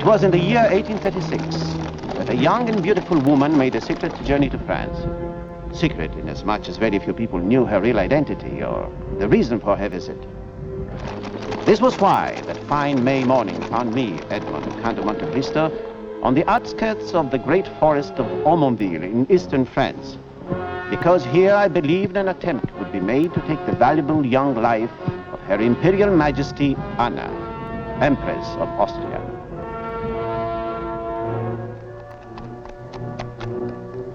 was in the year 1836 that a young and beautiful woman made a secret journey to France. Secret inasmuch as very few people knew her real identity or the reason for her visit. This was why that fine May morning found me, Edmond, Count of Monte Cristo, on the outskirts of the great forest of Aumonville in eastern France. Because here I believed an attempt would be made to take the valuable young life of Her Imperial Majesty Anna, Empress of Austria.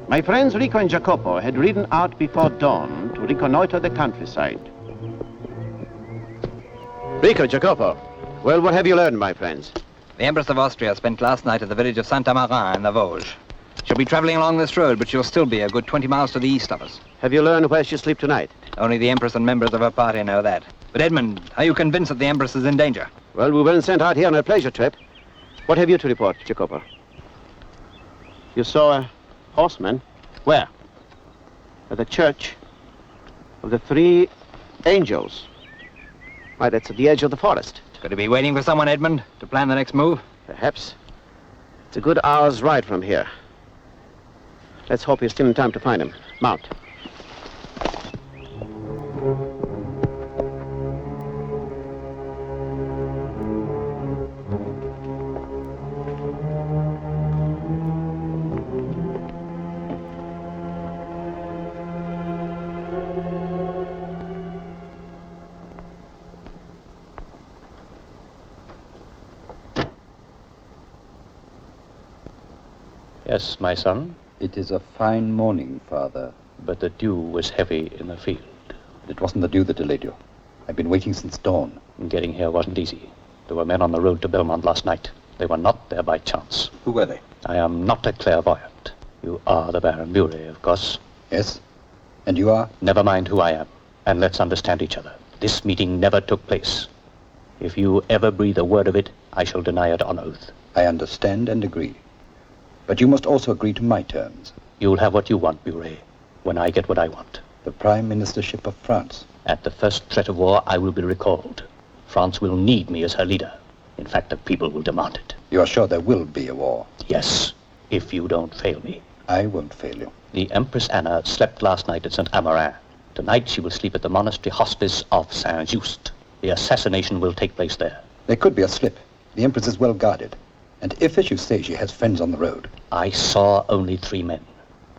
My friends Rico and Jacopo had ridden out before dawn to reconnoiter the countryside. Rico, Jacopo, well, what have you learned, my friends? The Empress of Austria spent last night at the village of Saint-Amarin in the Vosges. She'll be traveling along this road, but she'll still be a good 20 miles to the east of us. Have you learned where she'll sleep tonight? Only the Empress and members of her party know that. But Edmund, are you convinced that the Empress is in danger? Well, we weren't sent out here on a pleasure trip. What have you to report, Jacopo? You saw a horseman? Where? At the Church of the Three Angels. Why, that's at the edge of the forest. Could he be waiting for someone, Edmund, to plan the next move? Perhaps. It's a good hour's ride from here. Let's hope he's still in time to find him. Mount. Yes, my son. It is a fine morning, Father. But the dew was heavy in the field. It wasn't the dew that delayed you. I've been waiting since dawn. Getting here wasn't easy. There were men on the road to Belmont last night. They were not there by chance. Who were they? I am not a clairvoyant. You are the Baron Bury, of course. Yes. And you are? Never mind who I am. And let's understand each other. This meeting never took place. If you ever breathe a word of it, I shall deny it on oath. I understand and agree. But you must also agree to my terms. You'll have what you want, Bury, when I get what I want. The Prime Ministership of France. At the first threat of war, I will be recalled. France will need me as her leader. In fact, the people will demand it. You are sure there will be a war? Yes, if you don't fail me. I won't fail you. The Empress Anna slept last night at Saint-Amarin. Tonight she will sleep at the monastery hospice of Saint-Just. The assassination will take place there. There could be a slip. The Empress is well guarded. And if, as you say, she has friends on the road... I saw only 3 men.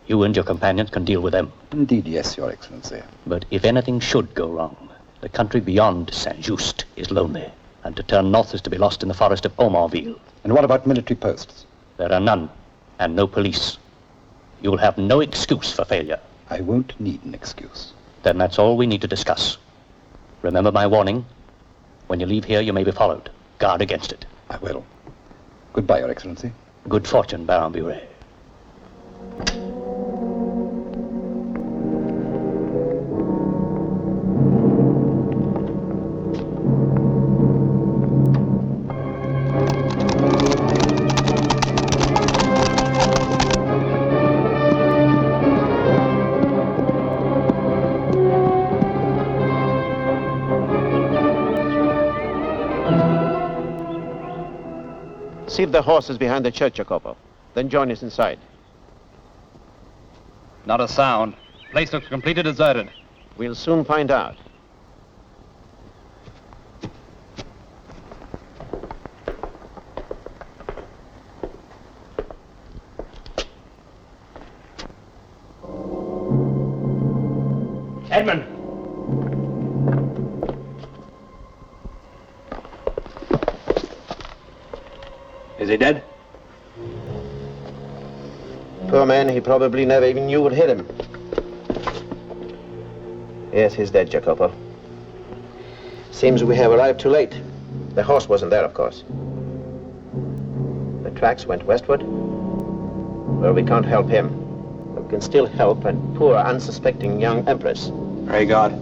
You and your companions can deal with them. Indeed, yes, Your Excellency. But if anything should go wrong, the country beyond Saint-Just is lonely. And to turn north is to be lost in the forest of Aumonville. And what about military posts? There are none, and no police. You'll have no excuse for failure. I won't need an excuse. Then that's all we need to discuss. Remember my warning. When you leave here, you may be followed. Guard against it. I will. Goodbye, Your Excellency. Good fortune, Baron Bury. See if the horse is behind the church, Jacopo. Then join us inside. Not a sound. Place looks completely deserted. We'll soon find out. Edmund! Is he dead? Poor man, he probably never even knew what hit him. Yes, he's dead, Jacopo. Seems we have arrived too late. The horse wasn't there, of course. The tracks went westward. Well, we can't help him. But we can still help and poor, unsuspecting young Empress. Pray God.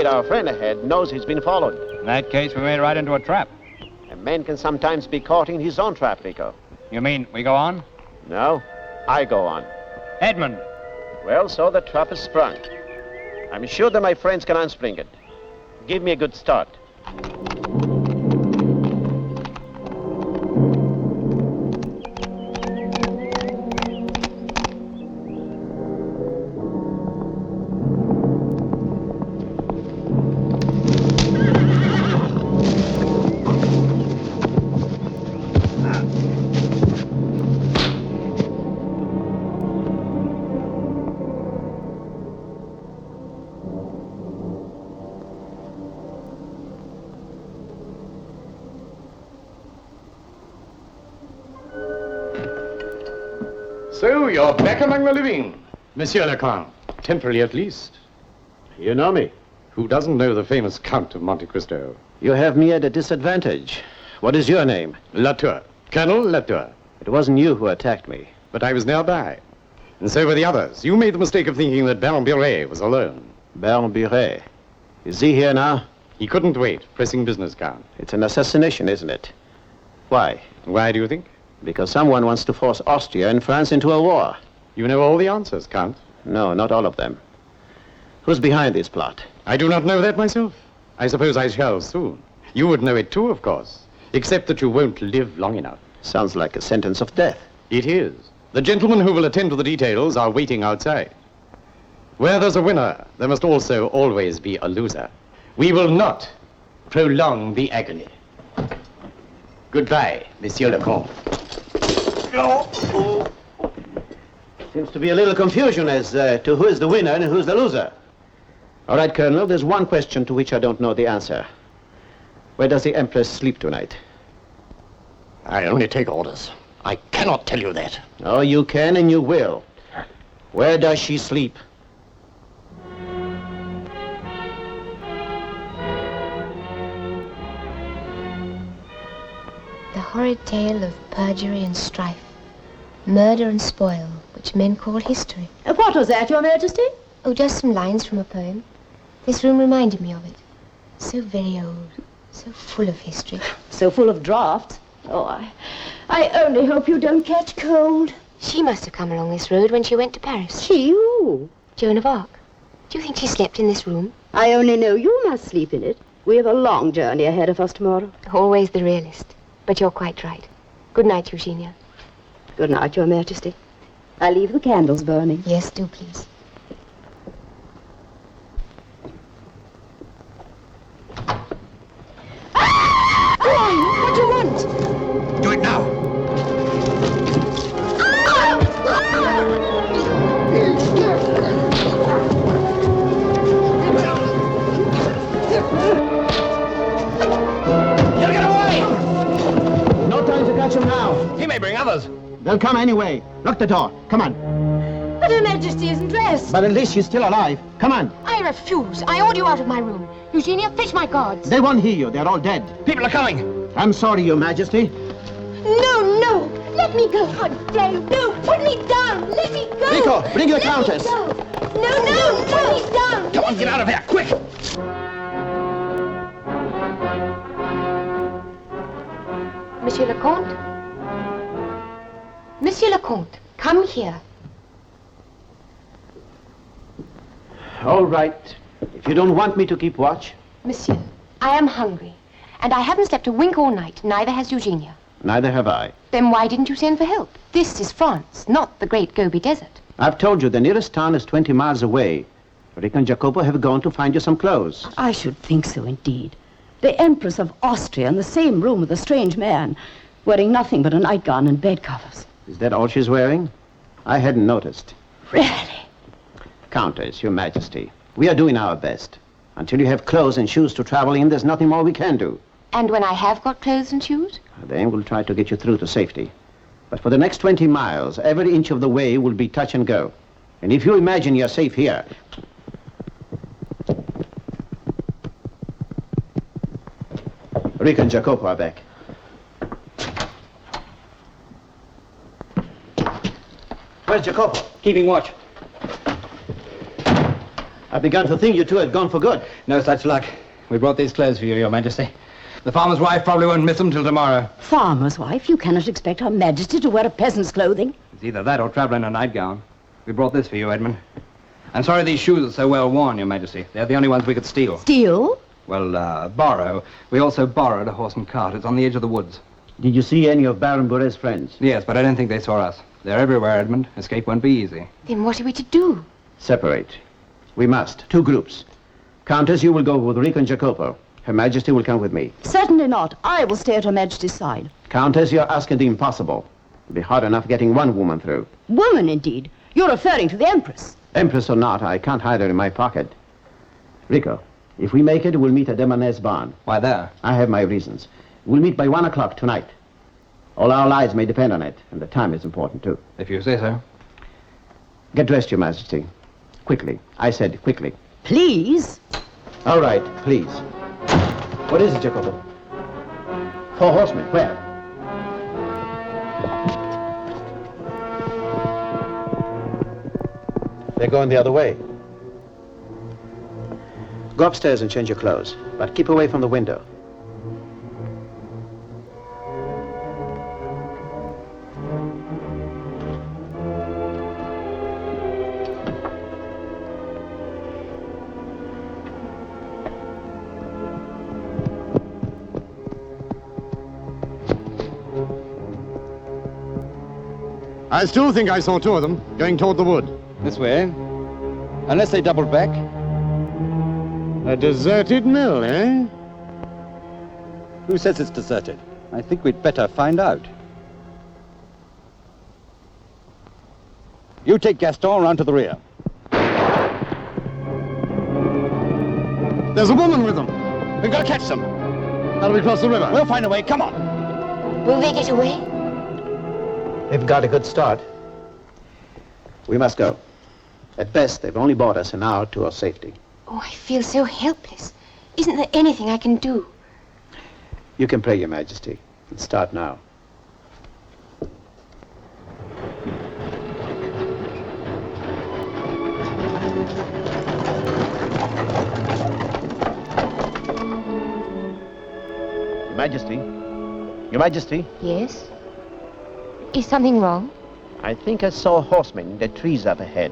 our friend ahead knows he's been followed. In that case, we made right into a trap. A man can sometimes be caught in his own trap, Rico. You mean we go on? No, I go on. Edmund! Well, so the trap is sprung. I'm sure that my friends can unspring it. Give me a good start. So, you're back among the living, Monsieur le Count. Temporarily at least. You know me. Who doesn't know the famous Count of Monte Cristo? You have me at a disadvantage. What is your name? Latour. Colonel Latour. It wasn't you who attacked me. But I was nearby. And so were the others. You made the mistake of thinking that Baron Buret was alone. Baron Buret. Is he here now? He couldn't wait. Pressing business, Count. It's an assassination, isn't it? Why? Why do you think? Because someone wants to force Austria and France into a war. You know all the answers, Count. No, not all of them. Who's behind this plot? I do not know that myself. I suppose I shall soon. You would know it too, of course. Except that you won't live long enough. Sounds like a sentence of death. It is. The gentlemen who will attend to the details are waiting outside. Where there's a winner, there must also always be a loser. We will not prolong the agony. Goodbye, Monsieur le Comte. Seems to be a little confusion as to who is the winner and who's the loser. All right, Colonel, there's one question to which I don't know the answer. Where does the Empress sleep tonight? I only take orders. I cannot tell you that. Oh, you can and you will. Where does she sleep? The horrid tale of perjury and strife, murder and spoil, which men call history. What was that, Your Majesty? Oh, just some lines from a poem. This room reminded me of it. So very old, so full of history. So full of draughts. Oh, I only hope you don't catch cold. She must have come along this road when she went to Paris. She, who? Joan of Arc. Do you think she slept in this room? I only know you must sleep in it. We have a long journey ahead of us tomorrow. Always the realist. But you're quite right. Good night, Eugenia. Good night, Your Majesty. I'll leave the candles burning. Yes, do please. What do you want? Do it now! You'll get away! No time to catch him now. He may bring others. They'll come anyway. Lock the door. Come on. But Her Majesty isn't dressed. But at least she's still alive. Come on. I refuse. I order you out of my room. Eugenia, fetch my guards. They won't hear you. They're all dead. People are coming. I'm sorry, Your Majesty. No, no. Let me go. How dare you? No, put me down. Let me go. Rico, bring the Countess. No, no, put me down. Come on, get out of here, quick! Monsieur le Comte? Monsieur le Comte, come here. All right. If you don't want me to keep watch. Monsieur, I am hungry, and I haven't slept a wink all night, neither has Eugenia. Neither have I. Then why didn't you send for help? This is France, not the Great Gobi Desert. I've told you the nearest town is 20 miles away. Rick and Jacopo have gone to find you some clothes. I should think so, indeed. The Empress of Austria in the same room with a strange man, wearing nothing but a nightgown and bed covers. Is that all she's wearing? I hadn't noticed. Really? Countess, Your Majesty, we are doing our best. Until you have clothes and shoes to travel in, there's nothing more we can do. And when I have got clothes and shoes? Then we'll try to get you through to safety. But for the next 20 miles, every inch of the way will be touch and go. And if you imagine you're safe here... Rick and Jacopo are back. Where's Jacopo? Keeping watch. I I began to think you two had gone for good. No such luck. We brought these clothes for you, Your Majesty. The farmer's wife probably won't miss them till tomorrow. Farmer's wife? You cannot expect Her Majesty to wear a peasant's clothing. It's either that or travel in a nightgown. We brought this for you, Edmund. I'm sorry these shoes are so well worn, Your Majesty. They're the only ones we could steal. Steal? Well, borrow. We also borrowed a horse and cart. It's on the edge of the woods. Did you see any of Baron Buret's friends? Yes, but I don't think they saw us. They're everywhere, Edmund. Escape won't be easy. Then what are we to do? Separate. We must. 2 groups. Countess, you will go with Rico and Jacopo. Her Majesty will come with me. Certainly not. I will stay at Her Majesty's side. Countess, you're asking the impossible. It'll be hard enough getting one woman through. Woman, indeed. You're referring to the Empress. Empress or not, I can't hide her in my pocket. Rico, if we make it, we'll meet at Demonet's barn. Why there? I have my reasons. We'll meet by 1 o'clock tonight. All our lives may depend on it, and the time is important, too. If you say so. Get dressed, Your Majesty. Quickly. I said quickly. Please? All right, please. What is it, Jacopo? 4 horsemen. Where? They're going the other way. Go upstairs and change your clothes, but keep away from the window. I still think I saw 2 of them going toward the wood. This way. Unless they doubled back. A deserted mill, eh? Who says it's deserted? I think we'd better find out. You take Gaston round to the rear. There's a woman with them. We've got to catch them. How do we cross the river? We'll find a way. Come on. Will they get away? They've got a good start. We must go. At best, they've only brought us an hour to our safety. Oh, I feel so helpless. Isn't there anything I can do? You can pray, Your Majesty. Let's start now. Your Majesty. Your Majesty. Yes? Is something wrong? I think I saw a horseman in the trees up ahead.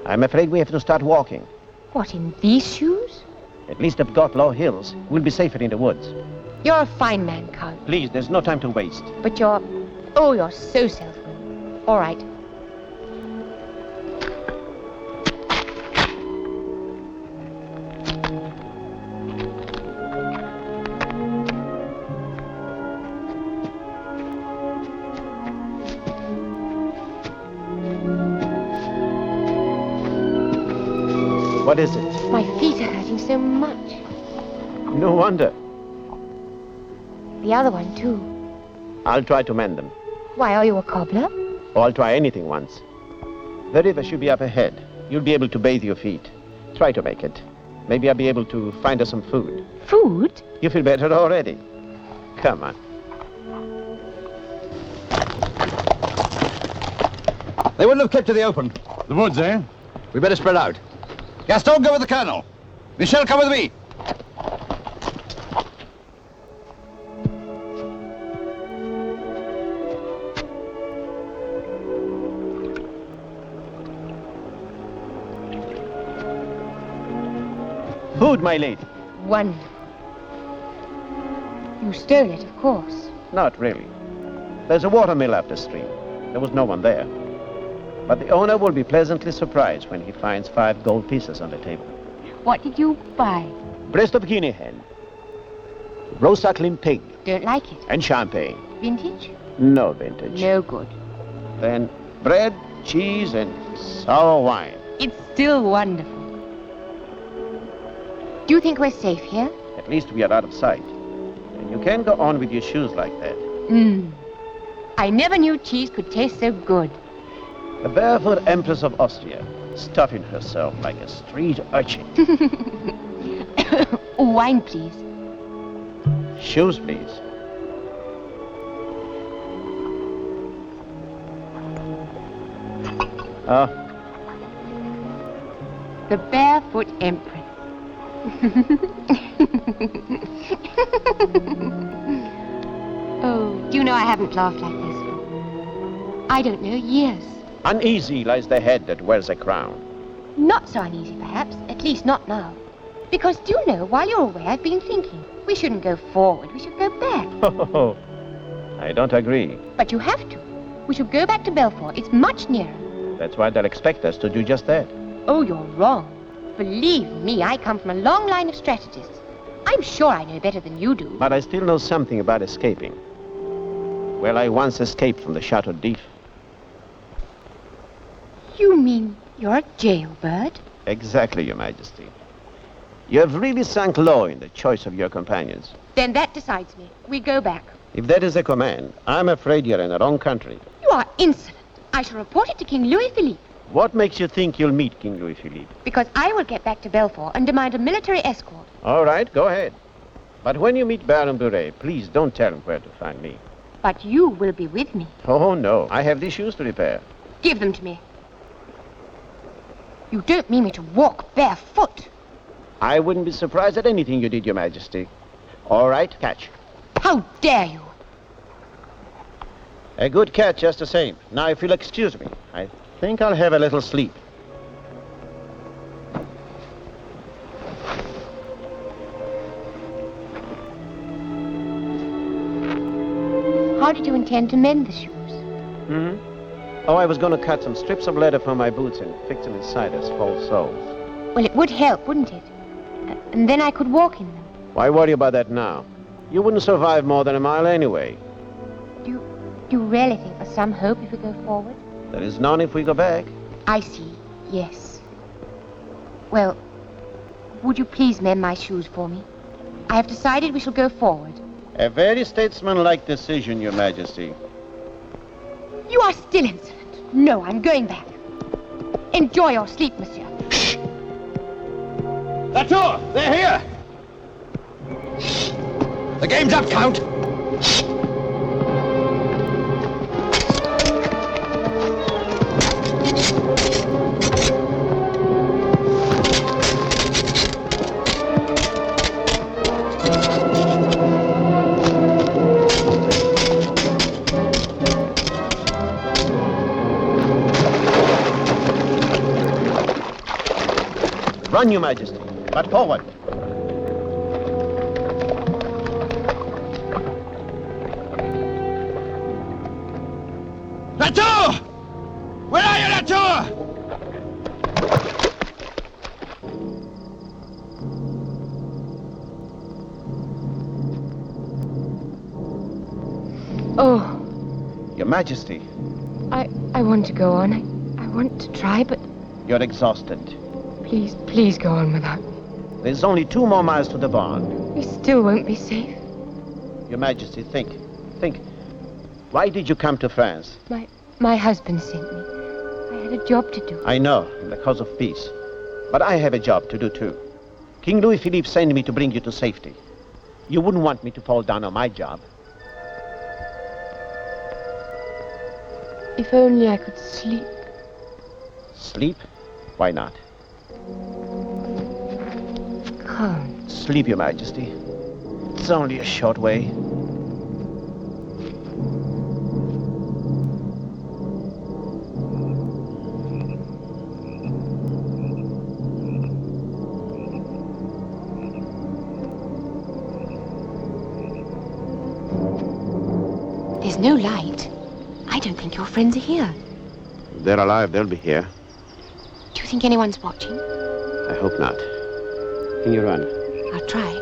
I'm afraid we have to start walking. What, in these shoes? At least up Gotlow Hills. We'll be safer in the woods. You're a fine man, Count. Please, there's no time to waste. But you're so self-willed. All right. What is it? My feet are hurting so much. No wonder. The other one, too. I'll try to mend them. Why, are you a cobbler? Or I'll try anything once. The river should be up ahead. You'll be able to bathe your feet. Try to make it. Maybe I'll be able to find us some food. Food? You feel better already. Come on. They wouldn't have kept to the open. The woods, eh? We better spread out. Gaston, go with the colonel. Michel, come with me. Food, my lady. Wonderful. You stole it, of course. Not really. There's a watermill up the stream. There was no one there. But the owner will be pleasantly surprised when he finds 5 gold pieces on the table. What did you buy? Breast of guinea hen. Roast suckling pig. Don't like it. And champagne. Vintage? No vintage. No good. Then bread, cheese, and sour wine. It's still wonderful. Do you think we're safe here? At least we are out of sight. And you can't go on with your shoes like that. I never knew cheese could taste so good. The Barefoot Empress of Austria, stuffing herself like a street urchin. Wine, please. Shoes, please. The Barefoot Empress. Oh, do you know I haven't laughed like this for, I don't know, years. Uneasy lies the head that wears a crown. Not so uneasy, perhaps. At least not now. Because, do you know, while you're away, I've been thinking. We shouldn't go forward. We should go back. Oh, I don't agree. But you have to. We should go back to Belfort. It's much nearer. That's why they'll expect us to do just that. Oh, you're wrong. Believe me, I come from a long line of strategists. I'm sure I know better than you do. But I still know something about escaping. Well, I once escaped from the Chateau d'If. You mean you're a jailbird? Exactly, Your Majesty. You have really sunk low in the choice of your companions. Then that decides me. We go back. If that is a command, I'm afraid you're in the wrong country. You are insolent. I shall report it to King Louis-Philippe. What makes you think you'll meet King Louis-Philippe? Because I will get back to Belfort and demand a military escort. All right, go ahead. But when you meet Baron Bouret, please don't tell him where to find me. But you will be with me. Oh, no. I have these shoes to repair. Give them to me. You don't mean me to walk barefoot. I wouldn't be surprised at anything you did, Your Majesty. All right, catch. How dare you? A good catch, just the same. Now, if you'll excuse me, I think I'll have a little sleep. How did you intend to mend the shoes? Oh, I was going to cut some strips of leather from my boots and fix them inside as false soles. Well, it would help, wouldn't it? And then I could walk in them. Why worry about that now? You wouldn't survive more than a mile anyway. Do you really think there's some hope if we go forward? There is none if we go back. I see, yes. Well, would you please mend my shoes for me? I have decided we shall go forward. A very statesmanlike decision, Your Majesty. You are still insolent. No, I'm going back. Enjoy your sleep, monsieur. Shh! Latour! They're here! The game's up, Count! Run, Your Majesty, but forward. Latour! Where are you, Latour? Oh, Your Majesty, I want to go on. I want to try, but you're exhausted. please go on without me. There's only 2 more miles to the barn. We still won't be safe. Your Majesty, think. Why did you come to France? My husband sent me. I had a job to do. I know, in the cause of peace. But I have a job to do, too. King Louis-Philippe sent me to bring you to safety. You wouldn't want me to fall down on my job. If only I could sleep. Sleep? Why not? Can't. Sleep, Your Majesty. It's only a short way. There's no light. I don't think your friends are here. If they're alive, they'll be here. Do you think anyone's watching? I hope not. Can you run? I'll try.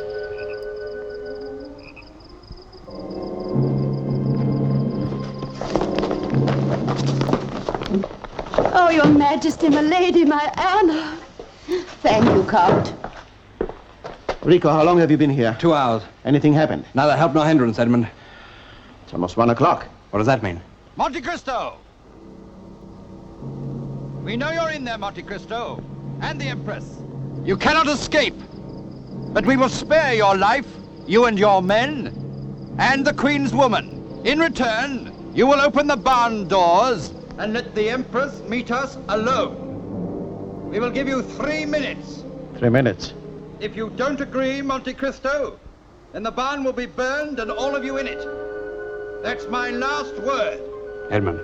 Oh, Your Majesty, my lady, my Anna. Thank you, Count. Rico, how long have you been here? 2 hours. Anything happened? Neither help nor hindrance, Edmund. It's almost 1 o'clock. What does that mean? Monte Cristo! We know you're in there, Monte Cristo, and the Empress. You cannot escape. But we will spare your life, you and your men, and the Queen's woman. In return, you will open the barn doors and let the Empress meet us alone. We will give you 3 minutes. 3 minutes. If you don't agree, Monte Cristo, then the barn will be burned and all of you in it. That's my last word. Edmund,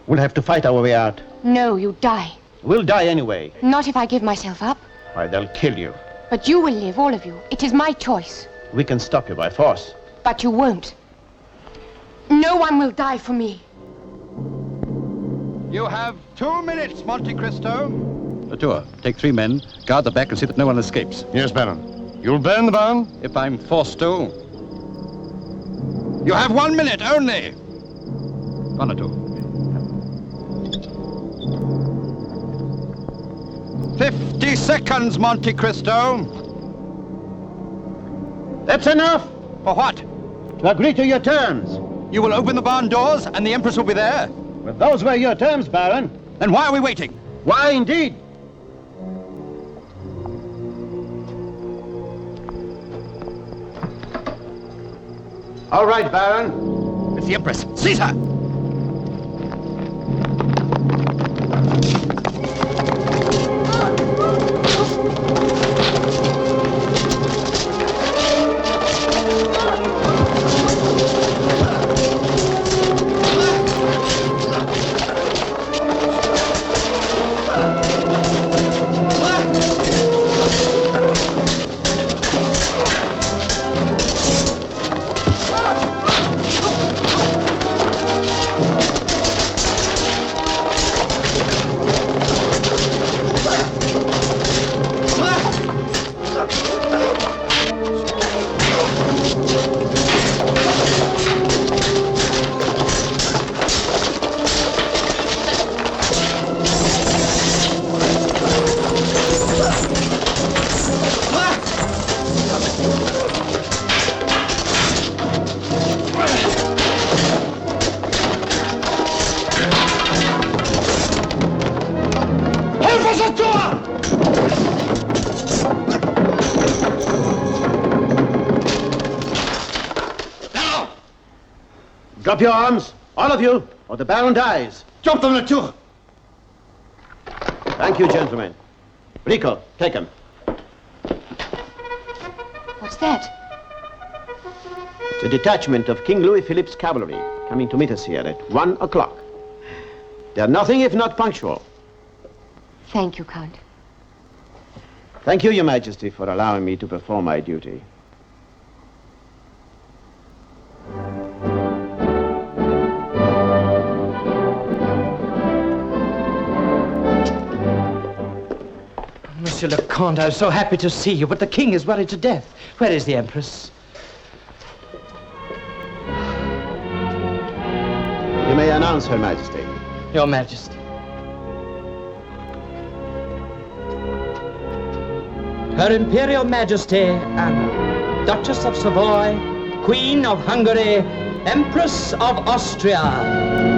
we'll have to fight our way out. No, you die. We'll die anyway. Not if I give myself up. Why, they'll kill you. But you will live, all of you. It is my choice. We can stop you by force. But you won't. No one will die for me. You have 2 minutes, Monte Cristo. Latour, take 3 men, guard the back and see that no one escapes. Yes, Baron. You'll burn the barn? If I'm forced to. You have 1 minute only. One, Latour. 50 seconds, Monte Cristo. That's enough. For what? To agree to your terms. You will open the barn doors and the Empress will be there? Well, those were your terms, Baron. Then why are we waiting? Why, indeed? All right, Baron. It's the Empress. Seize her! Drop your arms, all of you, or the Baron dies. Drop them, Latour! Thank you, gentlemen. Rico, take him. What's that? It's a detachment of King Louis Philippe's cavalry coming to meet us here at 1 o'clock. They're nothing if not punctual. Thank you, Count. Thank you, Your Majesty, for allowing me to perform my duty. Monsieur le Comte, I was so happy to see you, but the king is worried to death. Where is the Empress? You may announce Her Majesty. Your Majesty. Her Imperial Majesty Anna, Duchess of Savoy, Queen of Hungary, Empress of Austria.